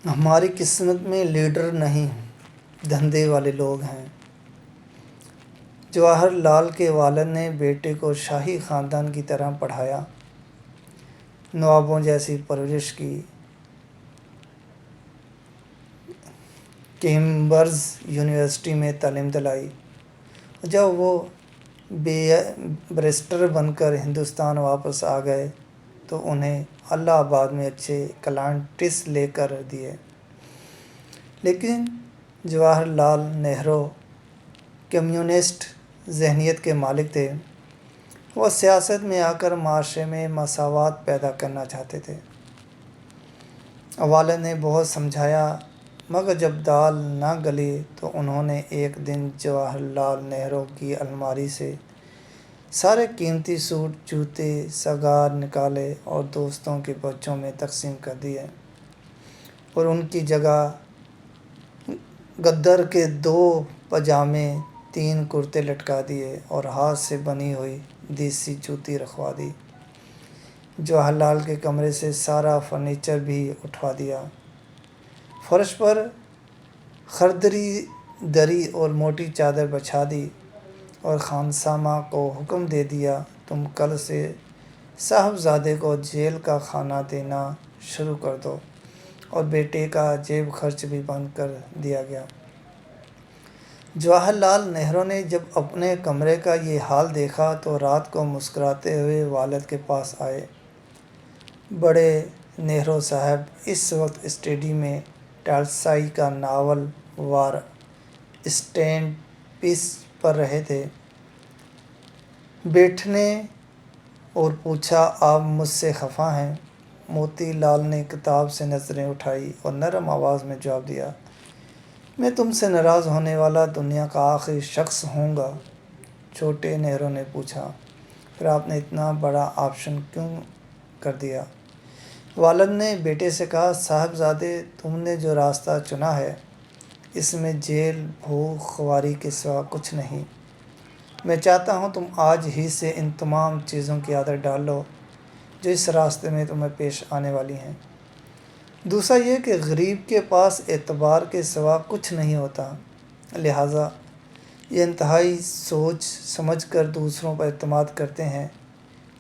ہماری قسمت میں لیڈر نہیں دھندے والے لوگ ہیں۔ جواہر لال کے والد نے بیٹے کو شاہی خاندان کی طرح پڑھایا، نوابوں جیسی پرورش کی۔ کیمبرج یونیورسٹی میں تعلیم دلائی۔ جب وہ بیرسٹر بن کر ہندوستان واپس آ گئے تو انہیں الہ آباد میں اچھے کلائنٹس لے کر دیے۔ لیکن جواہر لال نہرو کمیونسٹ ذہنیت کے مالک تھے۔ وہ سیاست میں آ کر معاشرے میں مساوات پیدا کرنا چاہتے تھے۔ والد نے بہت سمجھایا مگر جب دال نہ گلی تو انہوں نے ایک دن جواہر لال نہرو کی الماری سے سارے قیمتی سوٹ، جوتے، سگار نکالے اور دوستوں کے بچوں میں تقسیم کر دیے، اور ان کی جگہ گدر کے 2 پاجامے، 3 کرتے لٹکا دیے اور ہاتھ سے بنی ہوئی دیسی جوتی رکھوا دی۔ جواہر لال کے کمرے سے سارا فرنیچر بھی اٹھوا دیا، فرش پر خردری دری اور موٹی چادر بچھا دی، اور خانسامہ کو حکم دے دیا تم کل سے صاحبزادے کو جیل کا کھانا دینا شروع کر دو، اور بیٹے کا جیب خرچ بھی بند کر دیا گیا۔ جواہر لال نہرو نے جب اپنے کمرے کا یہ حال دیکھا تو رات کو مسکراتے ہوئے والد کے پاس آئے۔ بڑے نہرو صاحب اس وقت اسٹڈی میں ٹالسٹائی کا ناول وار اسٹینڈ پیس پڑھ رہے تھے۔ بیٹھنے اور پوچھا، آپ مجھ سے خفا ہیں؟ موتی لال نے کتاب سے نظریں اٹھائی اور نرم آواز میں جواب دیا، میں تم سے ناراض ہونے والا دنیا کا آخری شخص ہوں گا۔ چھوٹے نہرو نے پوچھا، پھر آپ نے اتنا بڑا آپریشن کیوں کر دیا؟ والد نے بیٹے سے کہا، صاحبزادے، تم نے جو راستہ چنا ہے اس میں جیل، بھوک خواری کے سوا کچھ نہیں۔ میں چاہتا ہوں تم آج ہی سے ان تمام چیزوں کی عادت ڈال لو جو اس راستے میں تمہیں پیش آنے والی ہیں۔ دوسرا یہ کہ غریب کے پاس اعتبار کے سوا کچھ نہیں ہوتا، لہٰذا یہ انتہائی سوچ سمجھ کر دوسروں پر اعتماد کرتے ہیں۔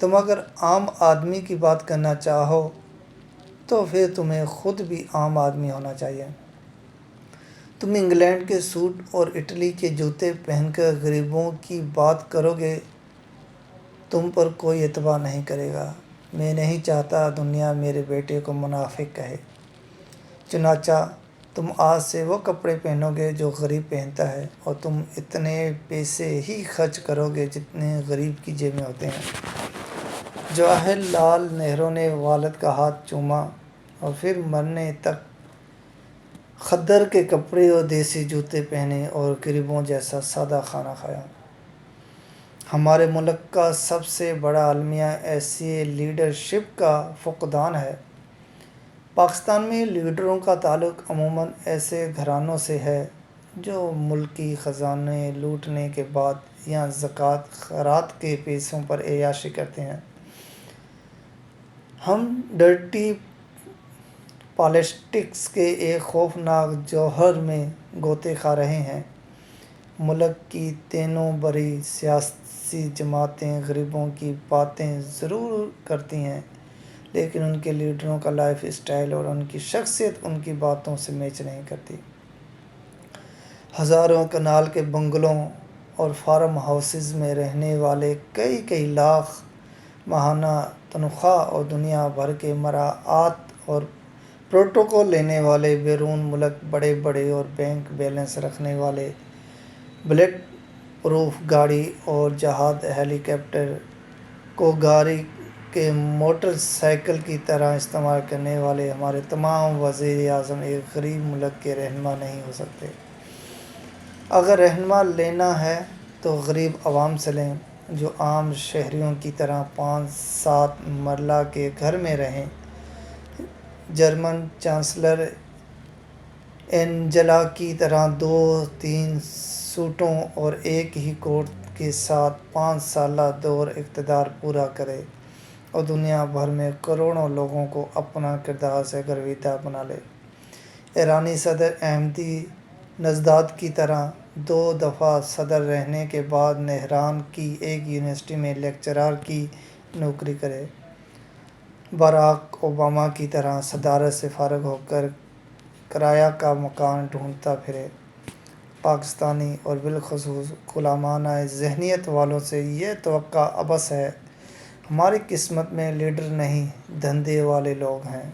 تم اگر عام آدمی کی بات کرنا چاہو تو پھر تمہیں خود بھی عام آدمی ہونا چاہیے۔ تم انگلینڈ کے سوٹ اور اٹلی کے جوتے پہن کر غریبوں کی بات کرو گے، تم پر کوئی اعتبار نہیں کرے گا۔ میں نہیں چاہتا دنیا میرے بیٹے کو منافق کہے۔ چنانچہ تم آج سے وہ کپڑے پہنو گے جو غریب پہنتا ہے، اور تم اتنے پیسے ہی خرچ کرو گے جتنے غریب کی جیب میں ہوتے ہیں۔ جواہر لال نہرو نے والد کا ہاتھ چوما اور پھر مرنے تک خدر کے کپڑے اور دیسی جوتے پہنے اور غریبوں جیسا سادہ کھانا کھایا۔ ہمارے ملک کا سب سے بڑا المیہ ایسی لیڈرشپ کا فقدان ہے۔ پاکستان میں لیڈروں کا تعلق عموماً ایسے گھرانوں سے ہے جو ملکی خزانے لوٹنے کے بعد یا زکوٰۃ خیرات کے پیسوں پر عیاشی کرتے ہیں۔ ہم ڈرٹی پالیٹکس کے ایک خوفناک جوہر میں غوطے کھا رہے ہیں۔ ملک کی تینوں بڑی سیاسی جماعتیں غریبوں کی باتیں ضرور کرتی ہیں، لیکن ان کے لیڈروں کا لائف اسٹائل اور ان کی شخصیت ان کی باتوں سے میچ نہیں کرتی۔ ہزاروں کنال کے بنگلوں اور فارم ہاؤسز میں رہنے والے کئی لاکھ ماہانہ تنخواہ اور دنیا بھر کے مراعات اور پروٹوکول لینے والے بیرون ملک بڑے اور بینک بیلنس رکھنے والے بلٹ پروف گاڑی اور جہاز ہیلی کاپٹر کو گاڑی کے موٹر سائیکل کی طرح استعمال کرنے والے ہمارے تمام وزیر اعظم ایک غریب ملک کے رہنما نہیں ہو سکتے۔ اگر رہنما لینا ہے تو غریب عوام سے لیں جو عام شہریوں کی طرح 5-7 مرلہ کے گھر میں رہیں۔ جرمن چانسلر اینجلا کی طرح 2-3 سوٹوں اور ایک ہی کوٹ کے ساتھ 5 سالہ دور اقتدار پورا کرے اور دنیا بھر میں کروڑوں لوگوں کو اپنا کردار سے گرویدہ بنا لے۔ ایرانی صدر احمدی نژاد کی طرح 2 دفعہ صدر رہنے کے بعد تہران کی ایک یونیورسٹی میں لیکچرار کی نوکری کرے۔ باراک اوباما کی طرح صدارت سے فارغ ہو کر کرایہ کا مکان ڈھونڈتا پھرے۔ پاکستانی اور بالخصوص غلامانہ ذہنیت والوں سے یہ توقع عبث ہے۔ ہماری قسمت میں لیڈر نہیں، دھندے والے لوگ ہیں۔